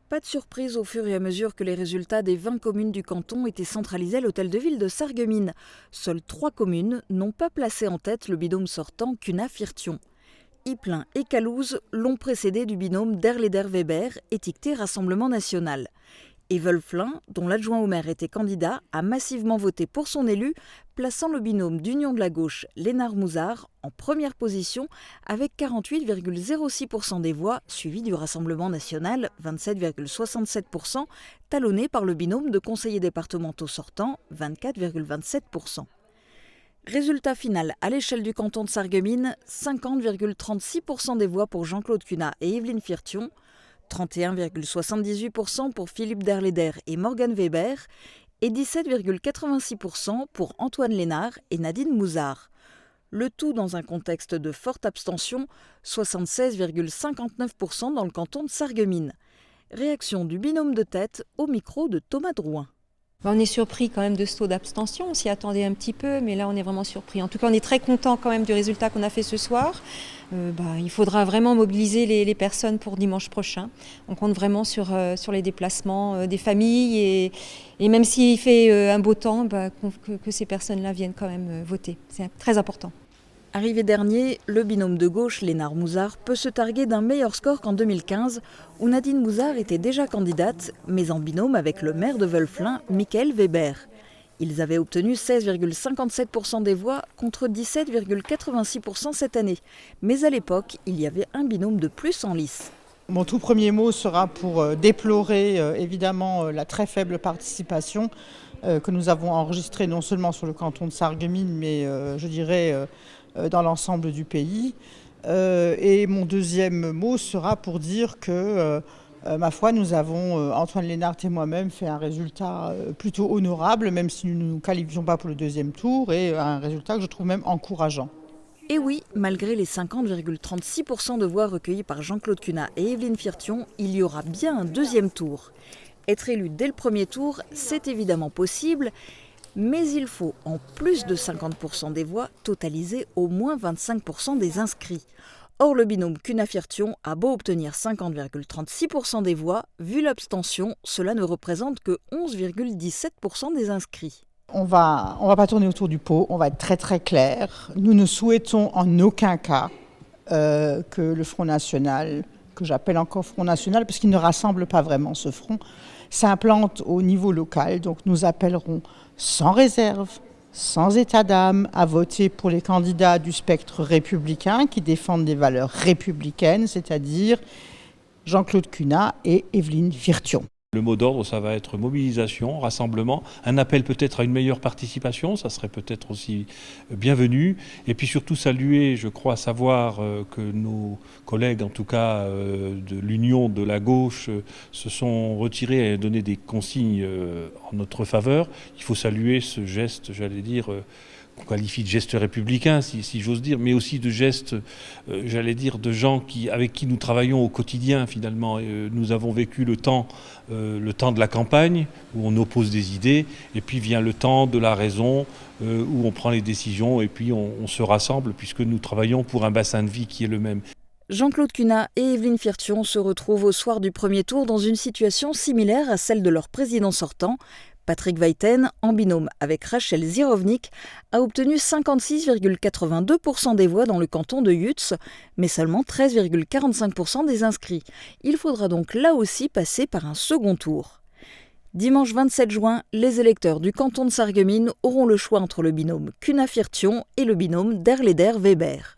Pas de surprise au fur et à mesure que les résultats des 20 communes du canton étaient centralisés à l'hôtel de ville de Sarreguemines. Seules 3 communes n'ont pas placé en tête le binôme sortant Cunha-Firtion. Ypelin et Calouze l'ont précédé du binôme Derleder-Weber, étiqueté Rassemblement national. Et Wölflin, dont l'adjoint au maire était candidat, a massivement voté pour son élu, plaçant le binôme d'Union de la gauche, Lénard-Mouzard, en première position avec 48,06% des voix, suivi du Rassemblement national, 27,67%, talonné par le binôme de conseillers départementaux sortants, 24,27%. Résultat final à l'échelle du canton de Sarreguemines, 50,36% des voix pour Jean-Claude Cunha et Evelyne Firtion, 31,78% pour Philippe Derleder et Morgan Weber et 17,86% pour Antoine Lénard et Nadine Mouzard. Le tout dans un contexte de forte abstention, 76,59% dans le canton de Sarreguemines. Réaction du binôme de tête au micro de Thomas Drouin. On est surpris quand même de ce taux d'abstention, on s'y attendait un petit peu, mais là on est vraiment surpris. En tout cas on est très content quand même du résultat qu'on a fait ce soir. Il faudra vraiment mobiliser les personnes pour dimanche prochain. On compte vraiment sur les déplacements des familles et même s'il fait un beau temps, que ces personnes-là viennent quand même voter. C'est très important. Arrivé dernier, le binôme de gauche, Lénard-Mouzard, peut se targuer d'un meilleur score qu'en 2015, où Nadine Mouzard était déjà candidate, mais en binôme avec le maire de Wölflin, Michael Weber. Ils avaient obtenu 16,57% des voix contre 17,86% cette année. Mais à l'époque, il y avait un binôme de plus en lice. Mon tout premier mot sera pour déplorer évidemment la très faible participation que nous avons enregistrée non seulement sur le canton de Sarreguemines, mais je dirais dans l'ensemble du pays. Et mon deuxième mot sera pour dire que, ma foi, nous avons, Antoine Lénard et moi-même, fait un résultat plutôt honorable, même si nous ne nous qualifions pas pour le deuxième tour, et un résultat que je trouve même encourageant. Et oui, malgré les 50,36% de voix recueillies par Jean-Claude Cunha et Evelyne Firtion, il y aura bien un deuxième tour. Être élu dès le premier tour, c'est évidemment possible, mais il faut, en plus de 50% des voix, totaliser au moins 25% des inscrits. Or, le binôme Cunha-Firtion a beau obtenir 50,36% des voix, vu l'abstention, cela ne représente que 11,17% des inscrits. On va pas tourner autour du pot, on va être très très clair. Nous ne souhaitons en aucun cas que le Front National, que j'appelle encore Front National parce qu'il ne rassemble pas vraiment ce front, s'implante au niveau local. Donc nous appellerons sans réserve, sans état d'âme, à voter pour les candidats du spectre républicain qui défendent des valeurs républicaines, c'est-à-dire Jean-Claude Cunha et Evelyne Firtion. Le mot d'ordre, ça va être mobilisation, rassemblement, un appel peut-être à une meilleure participation, ça serait peut-être aussi bienvenu. Et puis surtout saluer, je crois savoir que nos collègues, en tout cas de l'Union de la gauche, se sont retirés et donné des consignes en notre faveur. Il faut saluer ce geste, j'allais dire, qu'on qualifie de geste républicain, si j'ose dire, mais aussi de geste, j'allais dire, de gens avec qui nous travaillons au quotidien finalement. Nous avons vécu le temps de la campagne, où on oppose des idées, et puis vient le temps de la raison, où on prend les décisions, et puis on se rassemble, puisque nous travaillons pour un bassin de vie qui est le même. Jean-Claude Cunha et Evelyne Firtion se retrouvent au soir du premier tour dans une situation similaire à celle de leur président sortant. Patrick Weiten, en binôme avec Rachel Zirovnik, a obtenu 56,82% des voix dans le canton de Yutz, mais seulement 13,45% des inscrits. Il faudra donc là aussi passer par un second tour. Dimanche 27 juin, les électeurs du canton de Sarreguemines auront le choix entre le binôme Cunha-Firtion et le binôme Derleder-Weber.